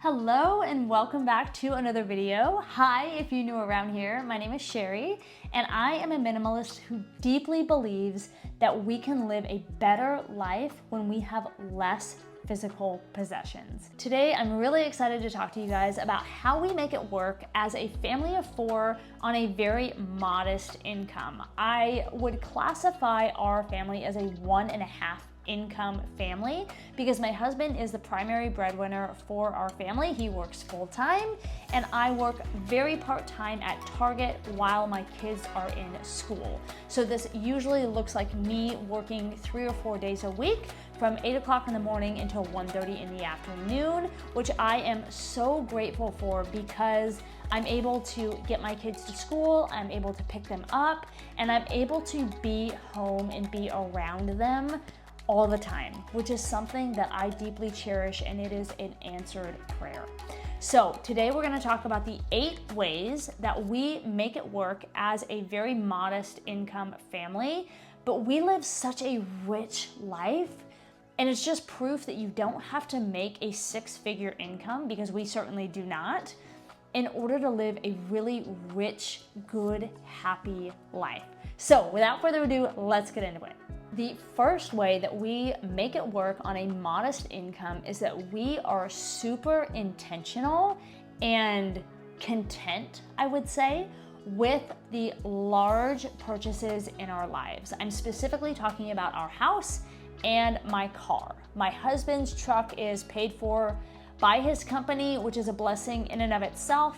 Hello and welcome back to another video. Hi, if you're new around here, my name is Sherry and I am a minimalist who deeply believes that we can live a better life when we have less physical possessions. Today, I'm really excited to talk to you guys about how we make it work as a family of four on a very modest income. I would classify our family as a 1.5 income family because my husband is the primary breadwinner for our family. He works full-time and I work very part-time at Target while my kids are in school. So this usually looks like me working 3 or 4 days a week from 8 o'clock in the morning until 1:30 in the afternoon, which I am so grateful for because I'm able to get my kids to school, I'm able to pick them up, and I'm able to be home and be around them all the time, which is something that I deeply cherish, and it is an answered prayer. So today we're going to talk about the 8 ways that we make it work as a very modest income family, but we live such a rich life, and it's just proof that you don't have to make a 6-figure income, because we certainly do not, in order to live a really rich, good, happy life. So without further ado, let's get into it. The first way that we make it work on a modest income is that we are super intentional and content, I would say, with the large purchases in our lives. I'm specifically talking about our house and my car. My husband's truck is paid for by his company, which is a blessing in and of itself.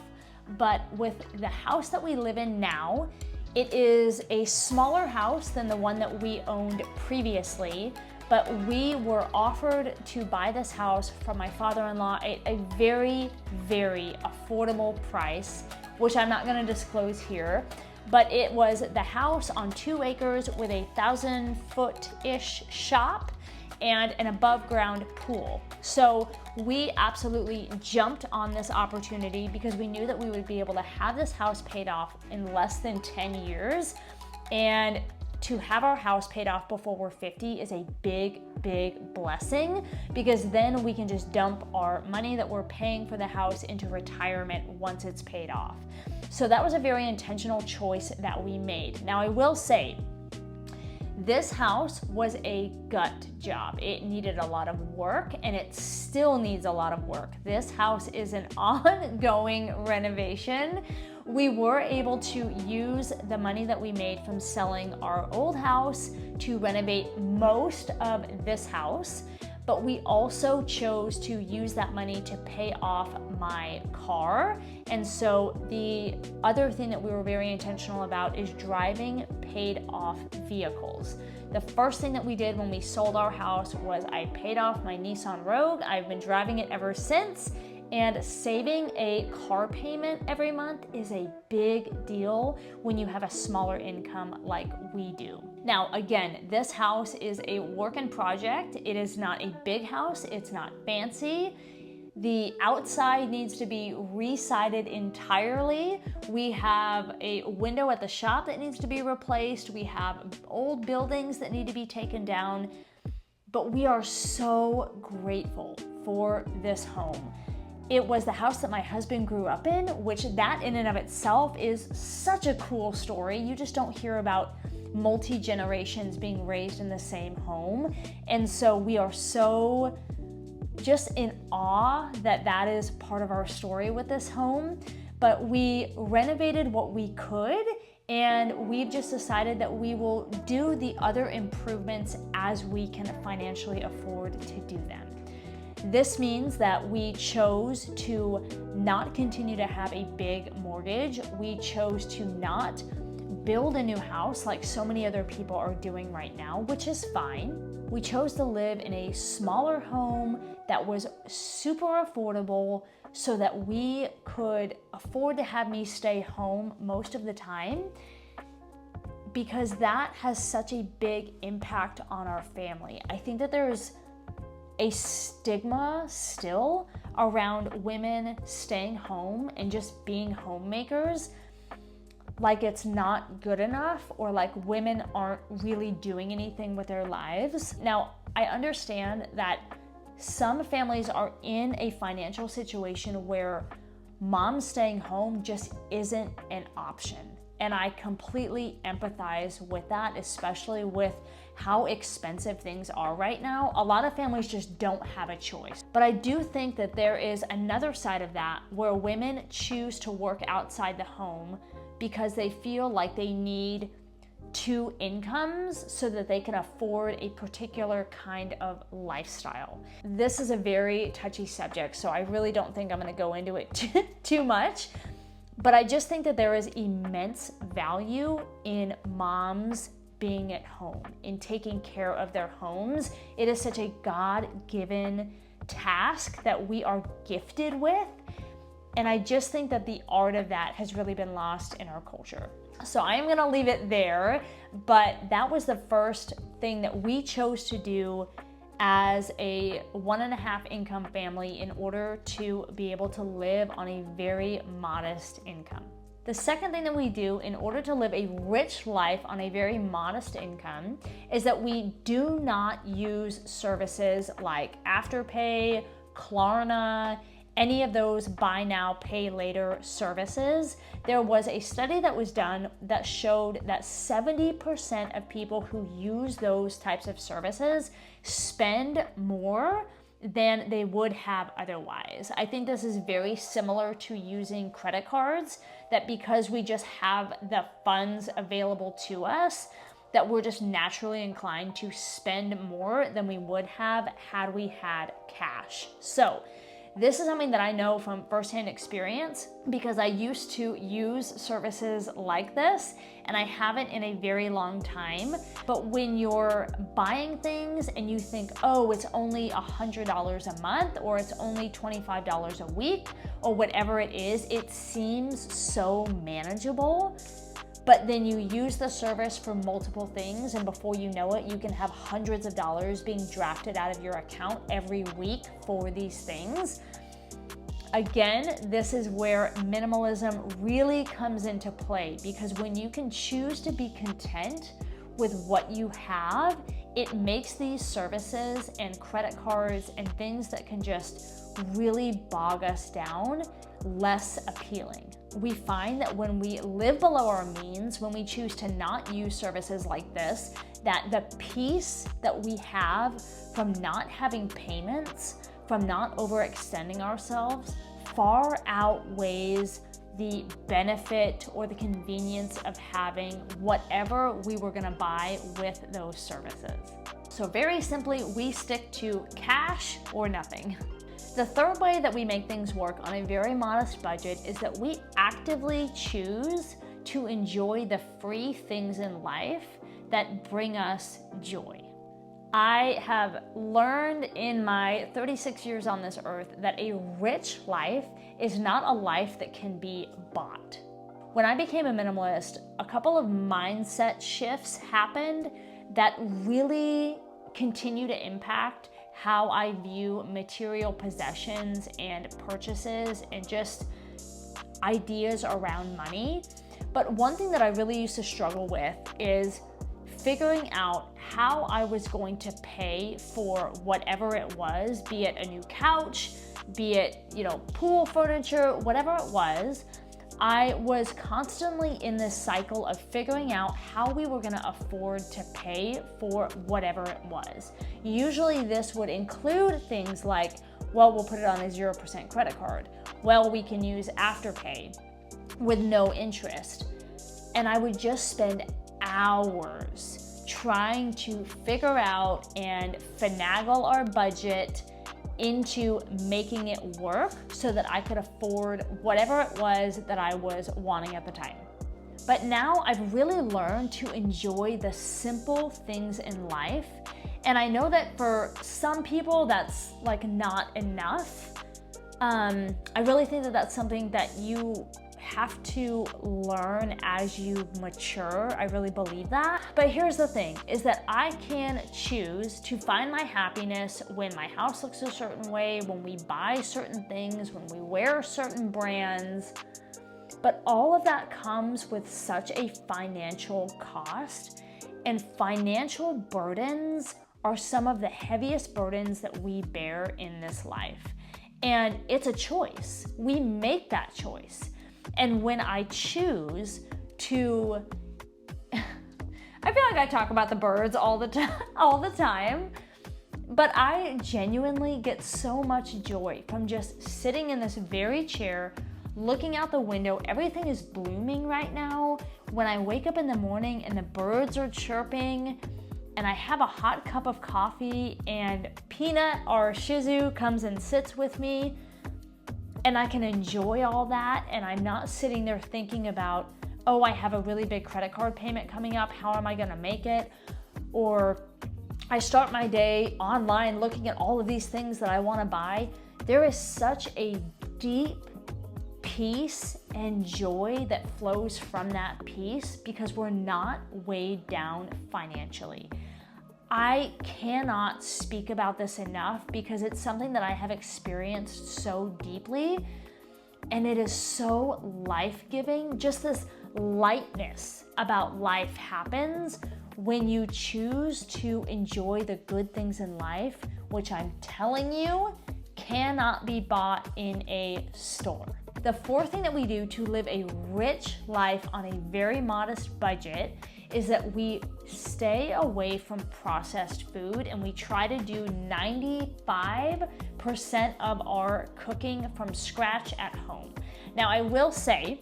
But with the house that we live in now, it is a smaller house than the one that we owned previously, but we were offered to buy this house from my father-in-law at a very, very affordable price, which I'm not gonna disclose here, but it was the house on 2 acres with a 1,000-foot-ish shop and an above ground pool. So we absolutely jumped on this opportunity because we knew that we would be able to have this house paid off in less than 10 years. And to have our house paid off before we're 50 is a big, big blessing, because then we can just dump our money that we're paying for the house into retirement once it's paid off. So that was a very intentional choice that we made. Now I will say, this house was a gut job. It needed a lot of work, and it still needs a lot of work. This house is an ongoing renovation. We were able to use the money that we made from selling our old house to renovate most of this house, but we also chose to use that money to pay off my car. And so the other thing that we were very intentional about is driving paid off vehicles. The first thing that we did when we sold our house was I paid off my Nissan Rogue. I've been driving it ever since, and saving a car payment every month is a big deal when you have a smaller income like we do. Now, again, this house is a work in project. It is not a big house. It's not fancy. The outside needs to be re-sided entirely. We have a window at the shop that needs to be replaced. We have old buildings that need to be taken down. But we are so grateful for this home. It was the house that my husband grew up in, which that in and of itself is such a cool story. You just don't hear about multi-generations being raised in the same home. And so we are so just in awe that that is part of our story with this home. But we renovated what we could, and we've just decided that we will do the other improvements as we can financially afford to do them. This means that we chose to not continue to have a big mortgage. We chose to not build a new house like so many other people are doing right now, which is fine. We chose to live in a smaller home that was super affordable so that we could afford to have me stay home most of the time, because that has such a big impact on our family. I think that there's a stigma still around women staying home and just being homemakers, like it's not good enough, or like women aren't really doing anything with their lives. Now, I understand that Some families are in a financial situation where mom staying home just isn't an option. And I completely empathize with that, especially with how expensive things are right now. A lot of families just don't have a choice. But I do think that there is another side of that where women choose to work outside the home because they feel like they need two incomes so that they can afford a particular kind of lifestyle. This is a very touchy subject, so I really don't think I'm going to go into it too much. But I just think that there is immense value in moms being at home, in taking care of their homes. It is such a God-given task that we are gifted with. And I just think that the art of that has really been lost in our culture. So I am gonna leave it there, but that was the first thing that we chose to do as a 1.5 income family in order to be able to live on a very modest income. The second thing that we do in order to live a rich life on a very modest income is that we do not use services like Afterpay, Klarna, any of those buy now, pay later services. There was a study that was done that showed that 70% of people who use those types of services spend more than they would have otherwise. I think this is very similar to using credit cards, that because we just have the funds available to us, that we're just naturally inclined to spend more than we would have had we had cash. So this is something that I know from firsthand experience because I used to use services like this and I haven't in a very long time. But when you're buying things and you think, oh, it's only $100 a month or it's only $25 a week or whatever it is, it seems so manageable. But then you use the service for multiple things, and before you know it, you can have hundreds of dollars being drafted out of your account every week for these things. Again, this is where minimalism really comes into play, because when you can choose to be content with what you have, it makes these services and credit cards and things that can just really bog us down less appealing. We find that when we live below our means, when we choose to not use services like this, that the peace that we have from not having payments, from not overextending ourselves, far outweighs the benefit or the convenience of having whatever we were gonna buy with those services. So very simply, we stick to cash or nothing. The third way that we make things work on a very modest budget is that we actively choose to enjoy the free things in life that bring us joy. I have learned in my 36 years on this earth that a rich life is not a life that can be bought. When I became a minimalist, a couple of mindset shifts happened that really continue to impact how I view material possessions and purchases and just ideas around money. But one thing that I really used to struggle with is figuring out how I was going to pay for whatever it was, be it a new couch, be it, pool furniture, whatever it was. I was constantly in this cycle of figuring out how we were gonna afford to pay for whatever it was. Usually this would include things like, well, we'll put it on a 0% credit card. Well, we can use Afterpay with no interest. And I would just spend hours trying to figure out and finagle our budget into making it work so that I could afford whatever it was that I was wanting at the time. But now I've really learned to enjoy the simple things in life. And I know that for some people that's like not enough. I really think that that's something that you have to learn as you mature. I really believe that. But here's the thing, is that I can choose to find my happiness when my house looks a certain way, when we buy certain things, when we wear certain brands. But all of that comes with such a financial cost, and financial burdens are some of the heaviest burdens that we bear in this life. And it's a choice. We make that choice. And when I choose to, I feel like I talk about the birds all the time, but I genuinely get so much joy from just sitting in this very chair, looking out the window. Everything is blooming right now. When I wake up in the morning and the birds are chirping, and I have a hot cup of coffee, and Peanut, our Shih Tzu, comes and sits with me, and I can enjoy all that, and I'm not sitting there thinking about, oh, I have a really big credit card payment coming up, how am I gonna make it? Or I start my day online looking at all of these things that I wanna buy. There is such a deep peace and joy that flows from that peace because we're not weighed down financially. I cannot speak about this enough because it's something that I have experienced so deeply, and it is so life-giving. Just this lightness about life happens when you choose to enjoy the good things in life, which I'm telling you cannot be bought in a store. The fourth thing that we do to live a rich life on a very modest budget is that we stay away from processed food, and we try to do 95% of our cooking from scratch at home. Now, I will say,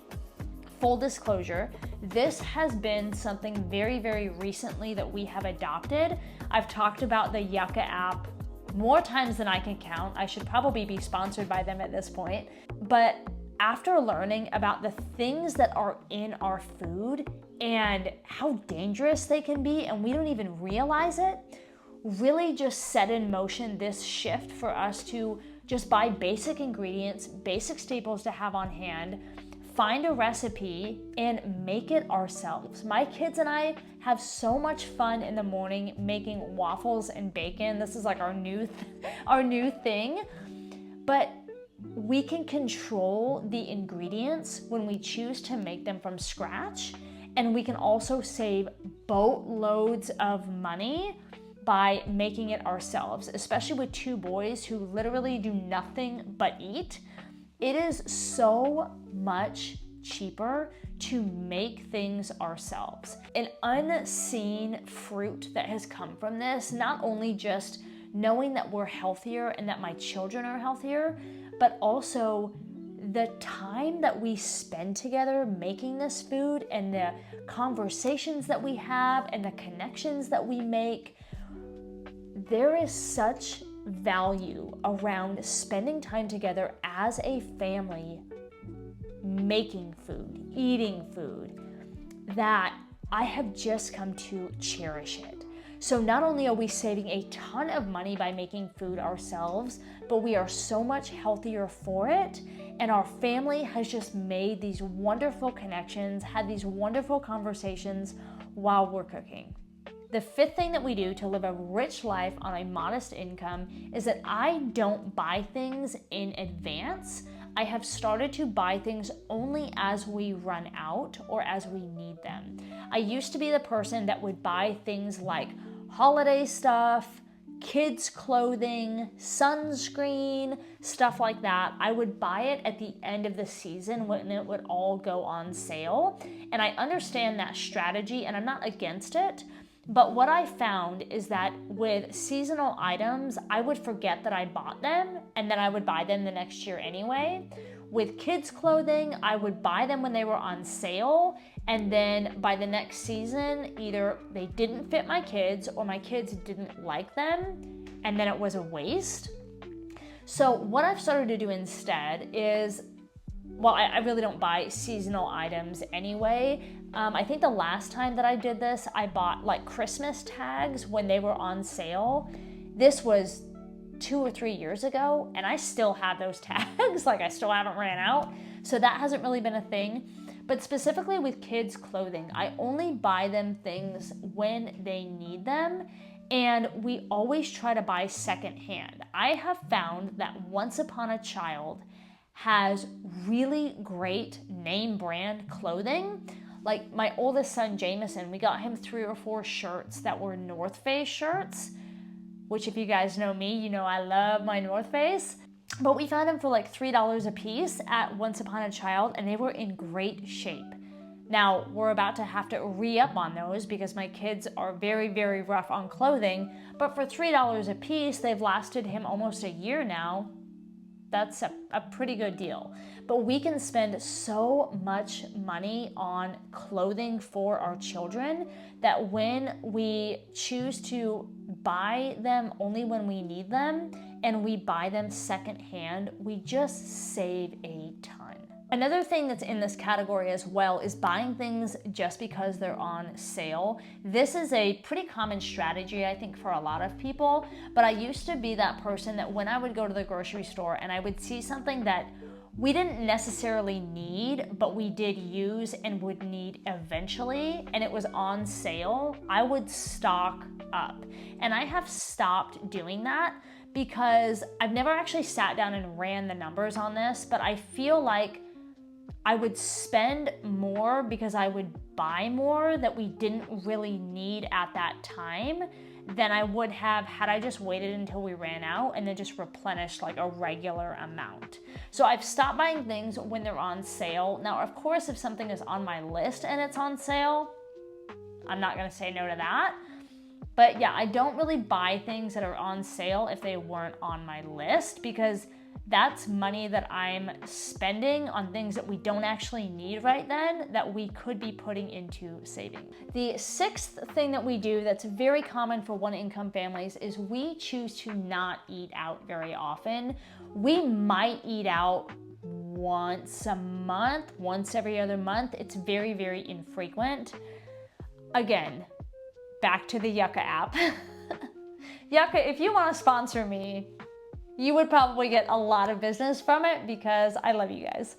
full disclosure, this has been something very, very recently that we have adopted. I've talked about the Yucca app more times than I can count. I should probably be sponsored by them at this point. But after learning about the things that are in our food and how dangerous they can be, and we don't even realize it, really just set in motion this shift for us to just buy basic ingredients, basic staples to have on hand, find a recipe, and make it ourselves. My kids and I have so much fun in the morning making waffles and bacon. This is like our new thing. But we can control the ingredients when we choose to make them from scratch, and we can also save boatloads of money by making it ourselves, especially with two boys who literally do nothing but eat. It is so much cheaper to make things ourselves. An unseen fruit that has come from this, not only just knowing that we're healthier and that my children are healthier, but also the time that we spend together making this food and the conversations that we have and the connections that we make. There is such value around spending time together as a family, making food, eating food, that I have just come to cherish it. So not only are we saving a ton of money by making food ourselves, but we are so much healthier for it. And our family has just made these wonderful connections, had these wonderful conversations while we're cooking. The fifth thing that we do to live a rich life on a modest income is that I don't buy things in advance. I have started to buy things only as we run out or as we need them. I used to be the person that would buy things like holiday stuff, kids' clothing, sunscreen, stuff like that. I would buy it at the end of the season when it would all go on sale. And I understand that strategy and I'm not against it. But what I found is that with seasonal items, I would forget that I bought them and then I would buy them the next year anyway. With kids' clothing, I would buy them when they were on sale, and then by the next season, either they didn't fit my kids or my kids didn't like them, and then it was a waste. So what I've started to do instead is, well, I really don't buy seasonal items anyway. I think the last time that I did this, I bought like Christmas tags when they were on sale. This was 2 or 3 years ago, and I still have those tags. Like I still haven't ran out. So that hasn't really been a thing. But specifically with kids' clothing, I only buy them things when they need them. And we always try to buy secondhand. I have found that Once Upon a Child has really great name brand clothing. Like my oldest son, Jameson, we got him 3 or 4 shirts that were North Face shirts. which if you guys know me, you know I love my North Face. But we found them for like $3 a piece at Once Upon a Child, and they were in great shape. Now, we're about to have to re-up on those because my kids are very, very rough on clothing, but for $3 a piece, they've lasted him almost a year now. That's a pretty good deal. But we can spend so much money on clothing for our children that when we choose to buy them only when we need them and we buy them secondhand, we just save a ton. Another thing that's in this category as well is buying things just because they're on sale. This is a pretty common strategy, I think, for a lot of people, but I used to be that person that when I would go to the grocery store and I would see something that we didn't necessarily need, but we did use and would need eventually, and it was on sale, I would stock up. And I have stopped doing that because I've never actually sat down and ran the numbers on this, but I feel like I would spend more because I would buy more that we didn't really need at that time than I would have had I just waited until we ran out and then just replenished like a regular amount. So I've stopped buying things when they're on sale. Now, of course, if something is on my list and it's on sale, I'm not gonna say no to that. But yeah, I don't really buy things that are on sale if they weren't on my list because that's money that I'm spending on things that we don't actually need right then that we could be putting into saving. The sixth thing that we do that's very common for one-income families is we choose to not eat out very often. We might eat out once a month, once every other month. It's very, very infrequent. Again, back to the Yucca app. Yucca, if you want to sponsor me, you would probably get a lot of business from it because I love you guys.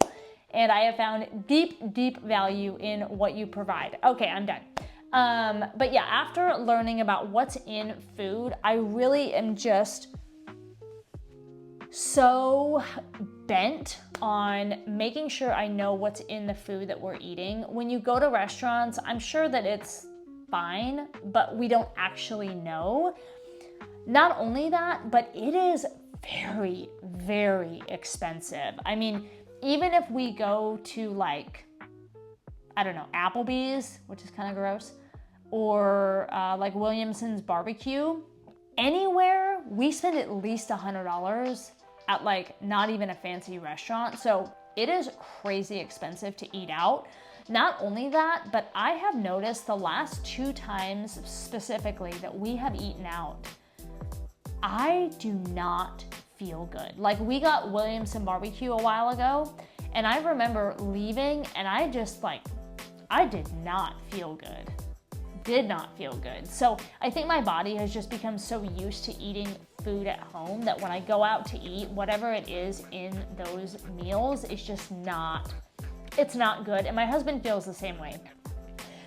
And I have found deep, deep value in what you provide. Okay, I'm done. But yeah, after learning about what's in food, I really am just so bent on making sure I know what's in the food that we're eating. When you go to restaurants, I'm sure that it's fine, but we don't actually know. Not only that, but it is very, very expensive. I mean, even if we go to like, I don't know, Applebee's, which is kind of gross, or like Williamson's barbecue, anywhere we spend at least $100 at like not even a fancy restaurant. So it is crazy expensive to eat out. Not only that, but I have noticed the last 2 times specifically that we have eaten out, I do not feel good. Like we got Williamson barbecue a while ago and I remember leaving and I just like, I did not feel good. Did not feel good. So I think my body has just become so used to eating food at home that when I go out to eat, whatever it is in those meals, it's just not, it's not good. And my husband feels the same way.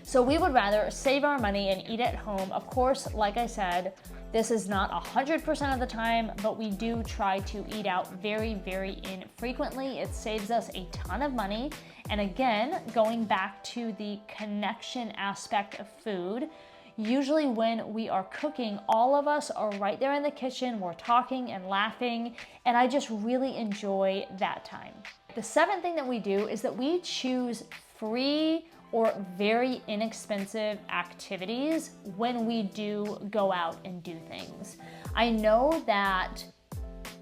So we would rather save our money and eat at home. Of course, like I said, this is not 100% of the time, but we do try to eat out very, very infrequently. It saves us a ton of money. And again, going back to the connection aspect of food, usually when we are cooking, all of us are right there in the kitchen, we're talking and laughing, and I just really enjoy that time. The 7th thing that we do is that we choose free or very inexpensive activities when we do go out and do things. I know that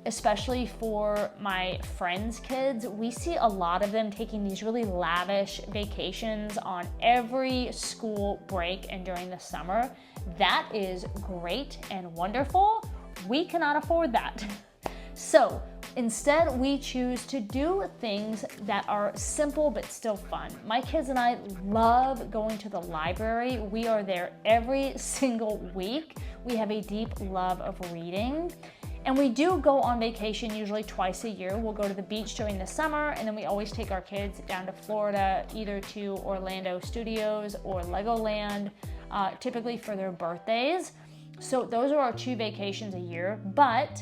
especially for my friends' kids, we see a lot of them taking these really lavish vacations on every school break and during the summer. That is great and wonderful. We cannot afford that. So instead, we choose to do things that are simple but still fun. My kids and I love going to the library. We are there every single week. We have a deep love of reading. And we do go on vacation usually twice a year. We'll go to the beach during the summer, and then we always take our kids down to Florida, either to Orlando Studios or Legoland, typically for their birthdays. So those are our 2 vacations a year. But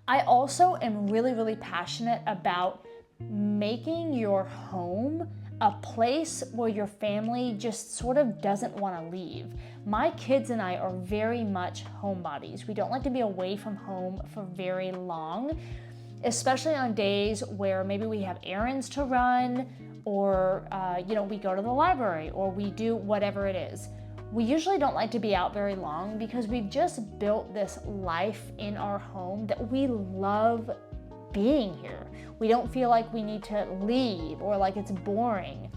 I also am really, really passionate about making your home a place where your family just sort of doesn't want to leave. My kids and I are very much homebodies. We don't like to be away from home for very long, especially on days where maybe we have errands to run, or we go to the library, or we do whatever it is. We usually don't like to be out very long because we've just built this life in our home that we love being here. We don't feel like we need to leave or like it's boring.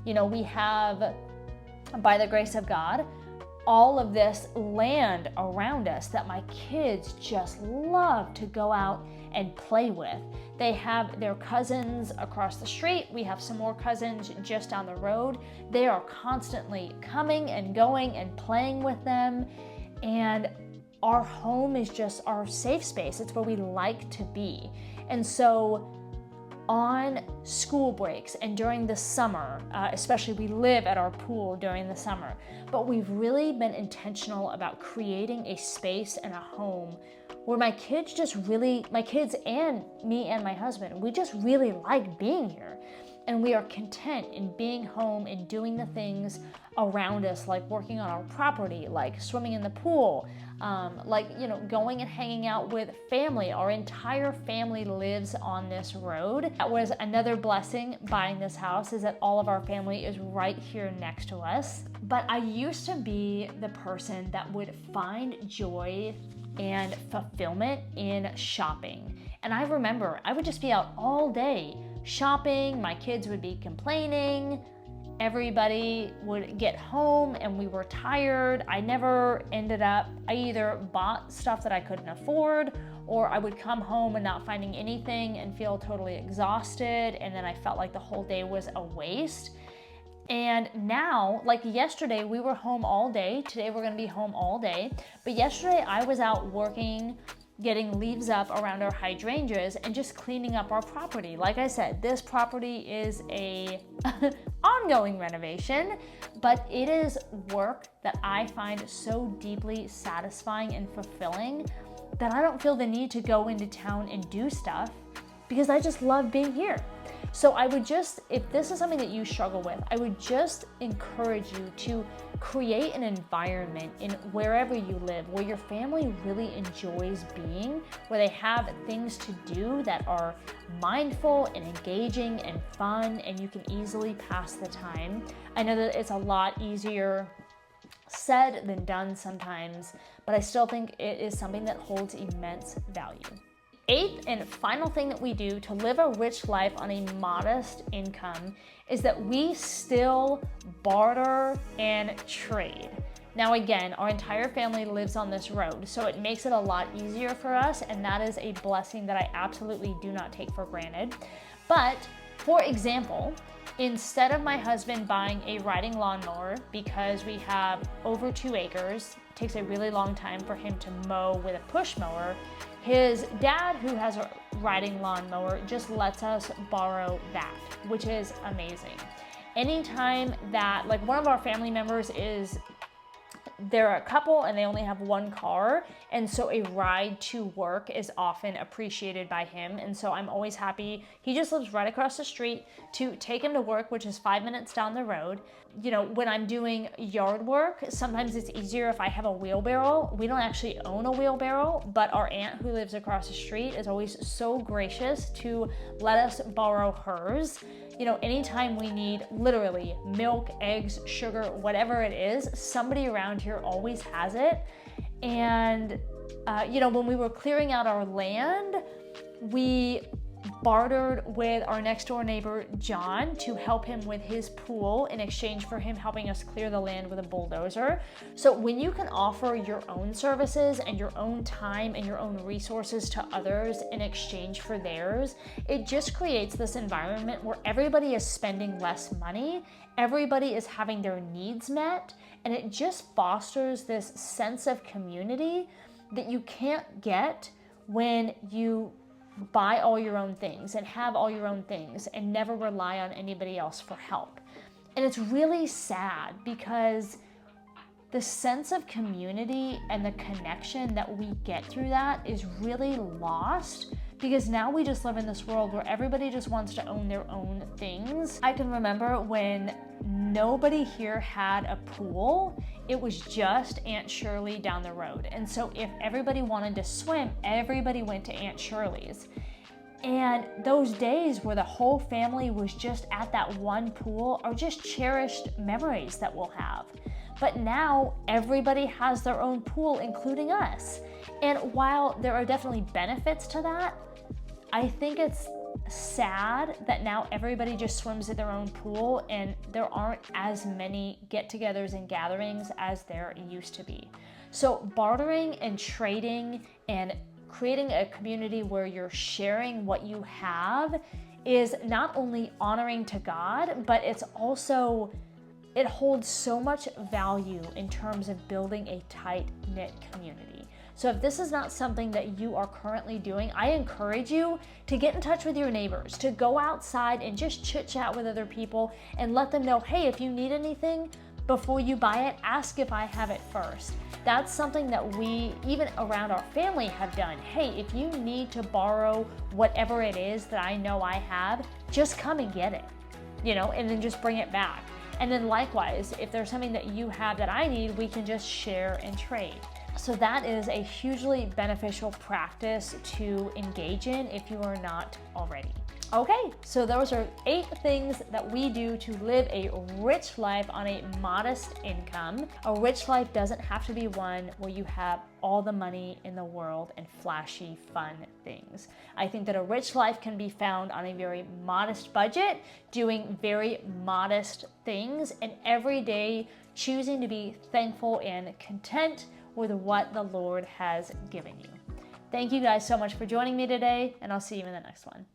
We have, by the grace of God, all of this land around us that my kids just love to go out and play with. They have their cousins across the street. We have some more cousins just down the road. They are constantly coming and going and playing with them. And our home is just our safe space. It's where we like to be. And so on school breaks and during the summer, especially we live at our pool during the summer, but we've really been intentional about creating a space and a home where my kids and me and my husband, we just really like being here. And we are content in being home and doing the things around us, like working on our property, like swimming in the pool, going and hanging out with family. Our entire family lives on this road. That was another blessing buying this house, is that all of our family is right here next to us. But I used to be the person that would find joy and fulfillment in shopping. And I remember I would just be out all day shopping. My kids would be complaining. Everybody would get home and we were tired. I either bought stuff that I couldn't afford, or I would come home and not finding anything and feel totally exhausted. And then I felt like the whole day was a waste. And now, like yesterday, we were home all day. Today we're gonna be home all day. But yesterday I was out working, getting leaves up around our hydrangeas and just cleaning up our property. Like I said, this property is a ongoing renovation, but it is work that I find so deeply satisfying and fulfilling that I don't feel the need to go into town and do stuff, because I just love being here. So I would just, if this is something that you struggle with, I would just encourage you to create an environment in wherever you live where your family really enjoys being, where they have things to do that are mindful and engaging and fun, and you can easily pass the time. I know that it's a lot easier said than done sometimes, but I still think it is something that holds immense value. Eighth and final thing that we do to live a rich life on a modest income is that we still barter and trade. Now again, our entire family lives on this road, so it makes it a lot easier for us, and that is a blessing that I absolutely do not take for granted. But for example, instead of my husband buying a riding lawnmower, because we have over 2 acres, it takes a really long time for him to mow with a push mower, his dad, who has a riding lawnmower, just lets us borrow that, which is amazing. Anytime that, like, one of our family members they're a couple and they only have one car, and so a ride to work is often appreciated by him, and so I'm always happy. He just lives right across the street to take him to work, which is 5 minutes down the road. When I'm doing yard work, sometimes it's easier if I have a wheelbarrow. We don't actually own a wheelbarrow, but our aunt who lives across the street is always so gracious to let us borrow hers. Anytime we need literally milk, eggs, sugar, whatever it is, somebody around here always has it. And, when we were clearing out our land, we bartered with our next door neighbor, John, to help him with his pool in exchange for him helping us clear the land with a bulldozer. So when you can offer your own services and your own time and your own resources to others in exchange for theirs, it just creates this environment where everybody is spending less money, everybody is having their needs met, and it just fosters this sense of community that you can't get when you buy all your own things and have all your own things and never rely on anybody else for help. And it's really sad because the sense of community and the connection that we get through that is really lost, because now we just live in this world where everybody just wants to own their own things. I can remember when nobody here had a pool, it was just Aunt Shirley down the road. And so if everybody wanted to swim, everybody went to Aunt Shirley's. And those days where the whole family was just at that one pool are just cherished memories that we'll have. But now everybody has their own pool, including us. And while there are definitely benefits to that, I think it's sad that now everybody just swims at their own pool and there aren't as many get-togethers and gatherings as there used to be. So bartering and trading and creating a community where you're sharing what you have is not only honoring to God, but it holds so much value in terms of building a tight-knit community. So if this is not something that you are currently doing, I encourage you to get in touch with your neighbors, to go outside and just chit chat with other people and let them know, hey, if you need anything, before you buy it, ask if I have it first. That's something that we, even around our family, have done. Hey, if you need to borrow whatever it is that I know I have, just come and get it, and then just bring it back. And then likewise, if there's something that you have that I need, we can just share and trade. So that is a hugely beneficial practice to engage in if you are not already. Okay, so those are 8 things that we do to live a rich life on a modest income. A rich life doesn't have to be one where you have all the money in the world and flashy, fun things. I think that a rich life can be found on a very modest budget, doing very modest things, and every day choosing to be thankful and content with what the Lord has given you. Thank you guys so much for joining me today, and I'll see you in the next one.